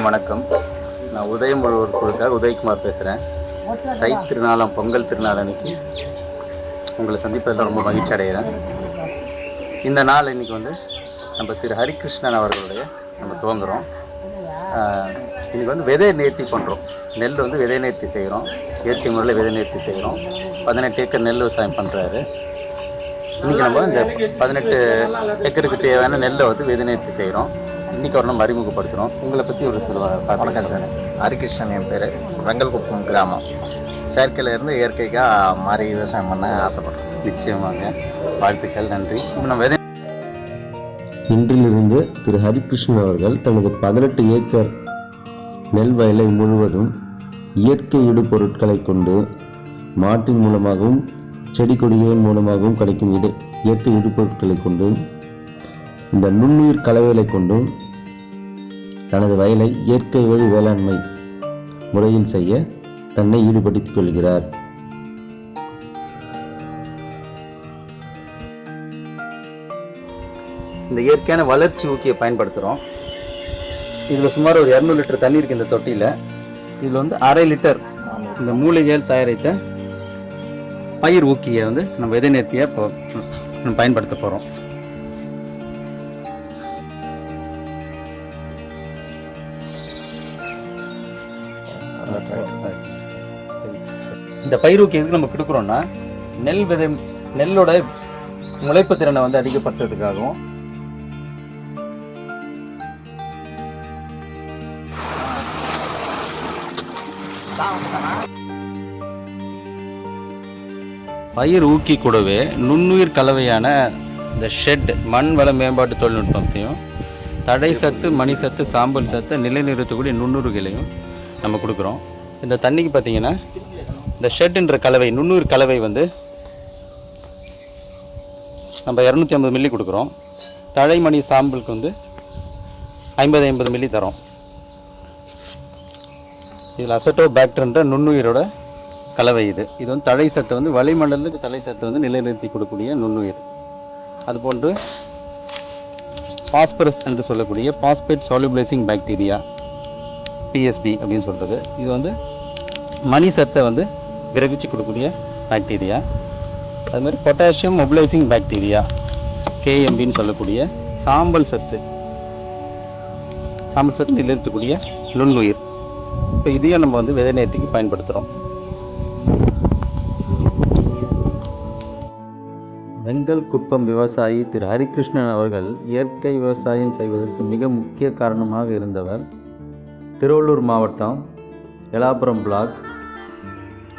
அனைவருக்கும் வணக்கம். நான் உதயம் குழுக்காக உதயகுமார் பேசுகிறேன். தை திருநாளாம் பொங்கல் திருநாள் அன்னைக்கு உங்களை சந்திப்பதில் ரொம்ப மகிழ்ச்சி அடைகிறேன். இந்த நாள் இன்றைக்கி நம்ம திரு ஹரிகிருஷ்ணன் அவர்களுடைய நம்ம துவங்குகிறோம். இன்றைக்கி விதை நேர்த்தி பண்ணுறோம். நெல் விதை நேர்த்தி செய்கிறோம். இயற்கை முறையில் விதை நேர்த்தி செய்கிறோம். 18 ஏக்கர் நெல் விவசாயம் பண்ணுறாரு. இன்றைக்கி நம்ம இந்த 18 ஏக்கருக்கு தேவையான நெல்லை விதை நேர்த்தி செய்கிறோம். இன்றைக்கி ஒரு நம்ம அறிமுகப்படுத்துகிறோம். உங்களை பற்றி ஒரு சில வணக்கம் சார். ஹரிகிருஷ்ணன் என் பேர். வெங்கல்குப்பம் கிராமம். செயற்கையிலேருந்து இயற்கைக்காக மாறி விவசாயம் பண்ண ஆசைப்படுறோம். நிச்சயமாக வாழ்த்துக்கள், நன்றி. நம்ம இன்றிலிருந்து திரு ஹரிகிருஷ்ணன் அவர்கள் தனது 18 ஏக்கர் நெல் வயலை முழுவதும் இயற்கை இடுபொருட்களை கொண்டு மாட்டின் மூலமாகவும் செடி கொடிகளின் மூலமாகவும் கிடைக்கும் இயற்கை இடுபொருட்களை கொண்டு இந்த நுண்ணுயிர் கலவைகளை கொண்டும் தனது வயலை இயற்கை வழி வேளாண்மை முறையில் செய்ய தன்னை ஈடுபடுத்திக் கொள்கிறார். இந்த இயற்கையான வளர்ச்சி ஊக்கியை பயன்படுத்துகிறோம். இதில் சுமார் ஒரு 200 லிட்டர் தண்ணி இருக்குது இந்த தொட்டியில். இதில் 1/2 லிட்டர் இந்த மூலிகைகள் தயாரித்த பயிர் ஊக்கியை நம்ம விதை நேர்த்தியை இப்போ நம்ம பயன்படுத்த போகிறோம். இந்த பயிர் ஊக்கி எதுக்கு நம்ம கொடுக்குறோம்னா, நெல்லோட முளைப்பு திறனை அதிகப்படுத்துறதுக்காகவும், பயிர் ஊக்கி கூடவே நுண்ணுயிர் கலவையான இந்த ஷெட் மண் வள மேம்பாட்டு தொழில்நுட்பத்தையும், தடை சத்து, மணி சத்து, சாம்பல் சத்து நிலைநிறுத்தக்கூடிய நுண்ணுயிர்களையும் நம்ம கொடுக்குறோம். இந்த தண்ணிக்கு பார்த்தீங்கன்னா இந்த ஷெட்ன்ற கலவை, நுண்ணுயிர் கலவை நம்ம 250 மில்லி கொடுக்குறோம். தழை மணி சாம்பலுக்கு 50 மில்லி தரோம். இதில் அசட்டோபாக்டர்ன்ற நுண்ணுயிரோட கலவை இது தழை சத்தை வளிமண்டலத்துக்கு தழை சத்தை நிலைநிறுத்தி கொடுக்கக்கூடிய நுண்ணுயிர். அதுபோன்று பாஸ்பரஸ் என்று சொல்லக்கூடிய பாஸ்பேட் சால்யுபிளைசிங் பாக்டீரியா, PSB அப்படின்னு சொல்கிறது. இது மணி சத்தை கிரகிச்சு கொடுக்கக்கூடிய பாக்டீரியா. அது மாதிரி பொட்டாசியம் மொபிலைசிங் பாக்டீரியா, KMBன்னு சொல்லக்கூடிய சாம்பல் சத்து நிலைநிறுத்தக்கூடிய நுண்ணுயிர். இப்போ இதையும் நம்ம விதை நேர்த்திக்கு பயன்படுத்துகிறோம். வெங்கல்குப்பம் விவசாயி திரு ஹரிகிருஷ்ணன் அவர்கள் இயற்கை விவசாயம் செய்வதற்கு மிக முக்கிய காரணமாக இருந்தவர். திருவள்ளூர் மாவட்டம் எலாபுரம் பிளாக்,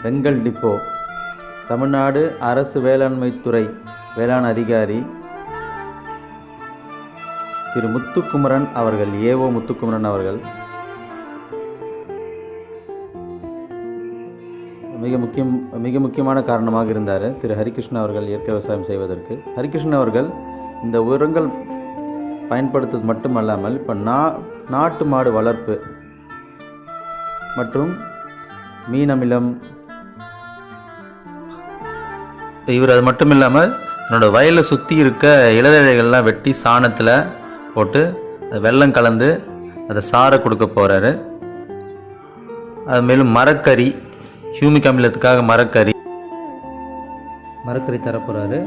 வெங்கல் டிப்போ, தமிழ்நாடு அரசு வேளாண்மைத்துறை வேளாண் அதிகாரி திரு முத்துக்குமரன் அவர்கள், ஏஓ முத்துக்குமரன் அவர்கள் மிக முக்கியமான காரணமாக இருந்தார் திரு ஹரிகிருஷ்ணன் அவர்கள் இயற்கை விவசாயம் செய்வதற்கு. ஹரிகிருஷ்ணன் அவர்கள் இந்த உரங்கள் பயன்படுத்துவது மட்டுமல்லாமல் இப்போ நாட்டு மாடு வளர்ப்பு மற்றும் மீனமிலம், இவர் அது மட்டும் இல்லாமல் தன்னோட வயலை சுற்றி இருக்க இலைதழைகள்லாம் வெட்டி சாணத்தில் போட்டு அது வெல்லம் கலந்து அதை சாரை கொடுக்க போகிறாரு. அது மேலும் மரக்கறி, ஹியூமிக் அமிலத்துக்காக மரக்கறி தரப்போகிறாரு.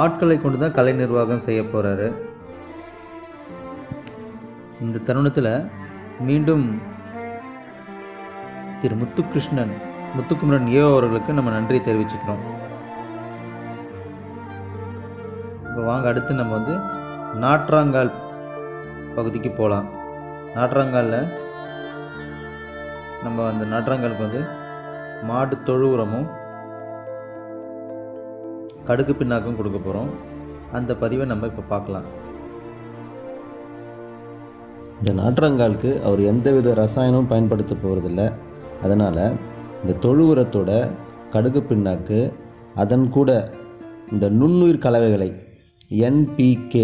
ஆட்களை கொண்டு தான் கலை நிர்வாகம் செய்ய போகிறாரு. இந்த தருணத்தில் மீண்டும் திரு முத்துக்குமரன் ஏஓ அவர்களுக்கு நம்ம நன்றி தெரிவிச்சுக்கிறோம். இப்போ வாங்க, அடுத்து நம்ம நாற்றாங்கால் பகுதிக்கு போகலாம். நாற்றாங்காலில் நம்ம அந்த நாற்றாங்காலுக்கு மாட்டு தொழு உரமும் கடுகு பின்னாக்கும் கொடுக்க போகிறோம். அந்த பதிவை நம்ம இப்போ பார்க்கலாம். இந்த நாற்றங்காலுக்கு அவர் எந்தவித ரசாயனமும் பயன்படுத்த போகிறதில்ல. அதனால் இந்த தொழு உரத்தோட கடுகு பின்னாக்கு, அதன் கூட இந்த நுண்ணுயிர் கலவைகளை NPK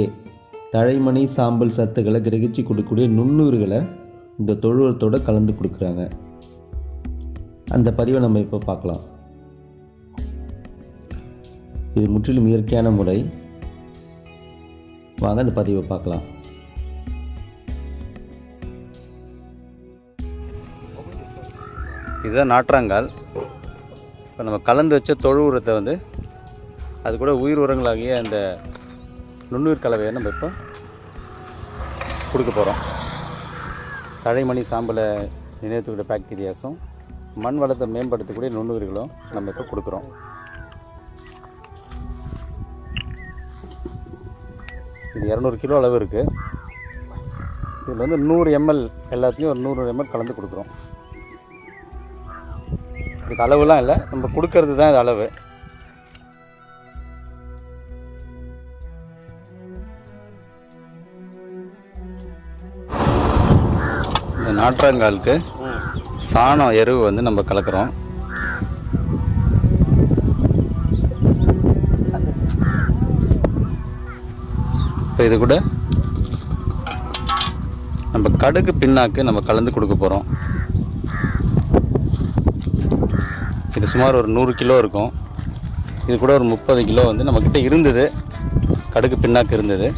தழைமணி சாம்பல் சத்துக்களை கிரகிச்சு கொடுக்கக்கூடிய நுண்ணுயிர்களை இந்த தொழு உரத்தோடு கலந்து கொடுக்குறாங்க. அந்த பதிவை நம்ம இப்போ பார்க்கலாம். இது முற்றிலும் இயற்கையான முறை. வாங்க அந்த பதிவை பார்க்கலாம். இதுதான் நாற்றாங்கால். இப்போ நம்ம கலந்து வச்ச தொழு உரத்தை வந்து அது கூட உயிர் உரங்களாகிய அந்த நுண்ணுயிர் கலவையை நம்ம இப்போ கொடுக்க போகிறோம். தழைமணி சாம்பலை நிலைநிறுத்தக்கூடிய பாக்டீரியாஸும் மண் வளத்தை மேம்படுத்தக்கூடிய நுண்ணுயிர்களும் நம்ம இப்போ கொடுக்குறோம். இது 200 கிலோ அளவு இருக்குது. இதில் வந்து 100 ml எல்லாத்தையும் ஒரு 100 ml கலந்து கொடுக்குறோம். இதுக்கு அளவுலாம் இல்லை, நம்ம கொடுக்கறது தான் இது அளவு. இந்த நாற்றாங்காலுக்கு சாணம் எருவு வந்து நம்ம கலக்கிறோம். இப்போ இது கூட நம்ம கடுகு பின்னாக்கு நம்ம கலந்து கொடுக்க போகிறோம். இது சுமார் ஒரு 100 கிலோ இருக்கும். இது கூட ஒரு 30 கிலோ வந்து நம்மக்கிட்ட இருந்தது, கடுகு பின்னாக்கு இருந்தது.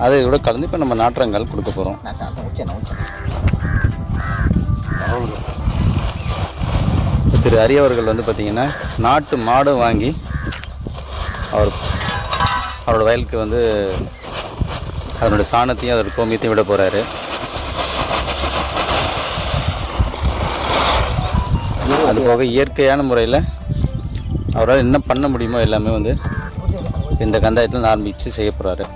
அதை இதோட கலந்து இப்போ நம்ம நாற்றாங்கால் கொடுக்க போகிறோம். திரு அரிய அவர்கள் வந்து பார்த்திங்கன்னா நாட்டு மாடு வாங்கி அவரோட வயலுக்கு வந்து அதனுடைய சாணத்தையும் அதோட கோமியத்தையும் விட போகிறாரு. அது போக இயற்கையான முறையில் அவரால் என்ன பண்ண முடியுமோ எல்லாமே வந்து இந்த கந்தாயத்தில் ஆரம்பித்து செய்ய போகிறாரு.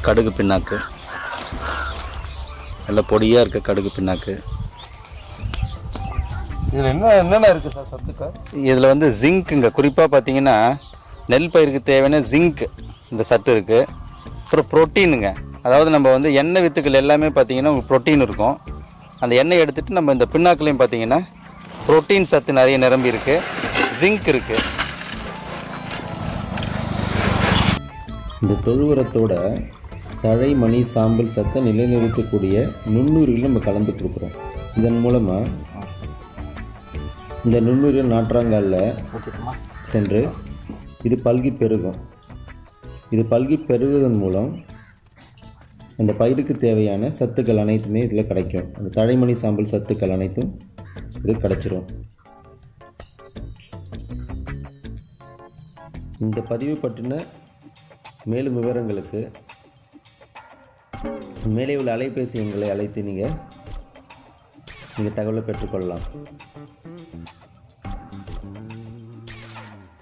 கடுகு பின்னாக்கு நல்ல பொடியாக இருக்க கடுகு பின்னாக்கு. இதில் என்னென்ன இருக்குது சார் சத்துக்கள்? இதில் வந்து ஜிங்க்குங்க, குறிப்பாக பார்த்தீங்கன்னா நெல் பயிருக்கு தேவையான ஜிங்க் இந்த சத்து இருக்குது. அப்புறம் ப்ரோட்டீனுங்க, அதாவது நம்ம வந்து எண்ணெய் வித்துக்கள் எல்லாமே பார்த்தீங்கன்னா உங்களுக்கு ப்ரோட்டீன் இருக்கும். அந்த எண்ணெய் எடுத்துகிட்டு நம்ம இந்த பின்னாக்குலையும் பார்த்தீங்கன்னா ப்ரோட்டீன் சத்து நிறைய நிரம்பி இருக்குது, ஜிங்க் இருக்குது. இந்த தொழு உரத்தோட தழை மணி சாம்பல் சத்தை நிலைநிறுத்தக்கூடிய நுண்ணுயிர்கள் நம்ம கலந்து கொடுக்குறோம். இதன் மூலமாக இந்த நுண்ணுயிர்கள் நாற்றாங்காலில் சென்று இது பல்கி பெருகும். இது பல்கி பெருகுவதன் மூலம் அந்த பயிருக்கு தேவையான சத்துக்கள் அனைத்துமே இதில் கிடைக்கும். அந்த தழைமணி சாம்பல் சத்துக்கள் அனைத்தும் இது கிடைச்சிரும். இந்த பதிவு பற்றின மேலும் விவரங்களுக்கு மேலே உள்ள அலைபேசி எண்களை அழைத்து நீங்கள் தகவலை பெற்றுக்கொள்ளலாம்.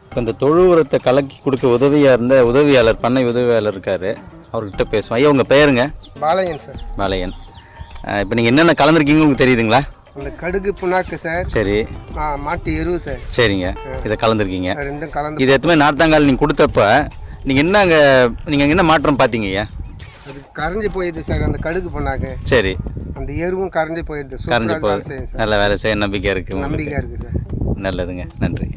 இப்போ இந்த தொழு உரத்தை கலக்கி கொடுக்க உதவியாக இருந்த உதவியாளர், பண்ணை உதவியாளர் இருக்கார், அவர்கிட்ட பேசுவோம். ஐயா உங்கள் பேருங்க? பாளையன் சார். பாளையன். இப்போ நீங்கள் என்னென்ன கலந்துருக்கீங்க உங்களுக்கு தெரியுதுங்களா? அந்த கடுகு புண்ணாக்கு சார். சரி. மாட்டு எருவு சார். சரிங்க, இதை கலந்துருக்கீங்க. ரெண்டும் கலந்து. இது எத்தனை நாற்றாங்கால் நீங்கள் கொடுத்தப்ப நீங்கள் என்ன மாற்றம் பார்த்தீங்க ஐயா? அது கரைஞ்சி போயிடுது சார் அந்த கடுகு புண்ணாக்கு. சரி. அந்த எருவும் கரைஞ்சி போயிடுது. கரைஞ்சி போகுது. நல்ல வேலை செய்ய நம்பிக்கை இருக்குது. நம்பிக்கை இருக்குது சார். நல்லதுங்க, நன்றி.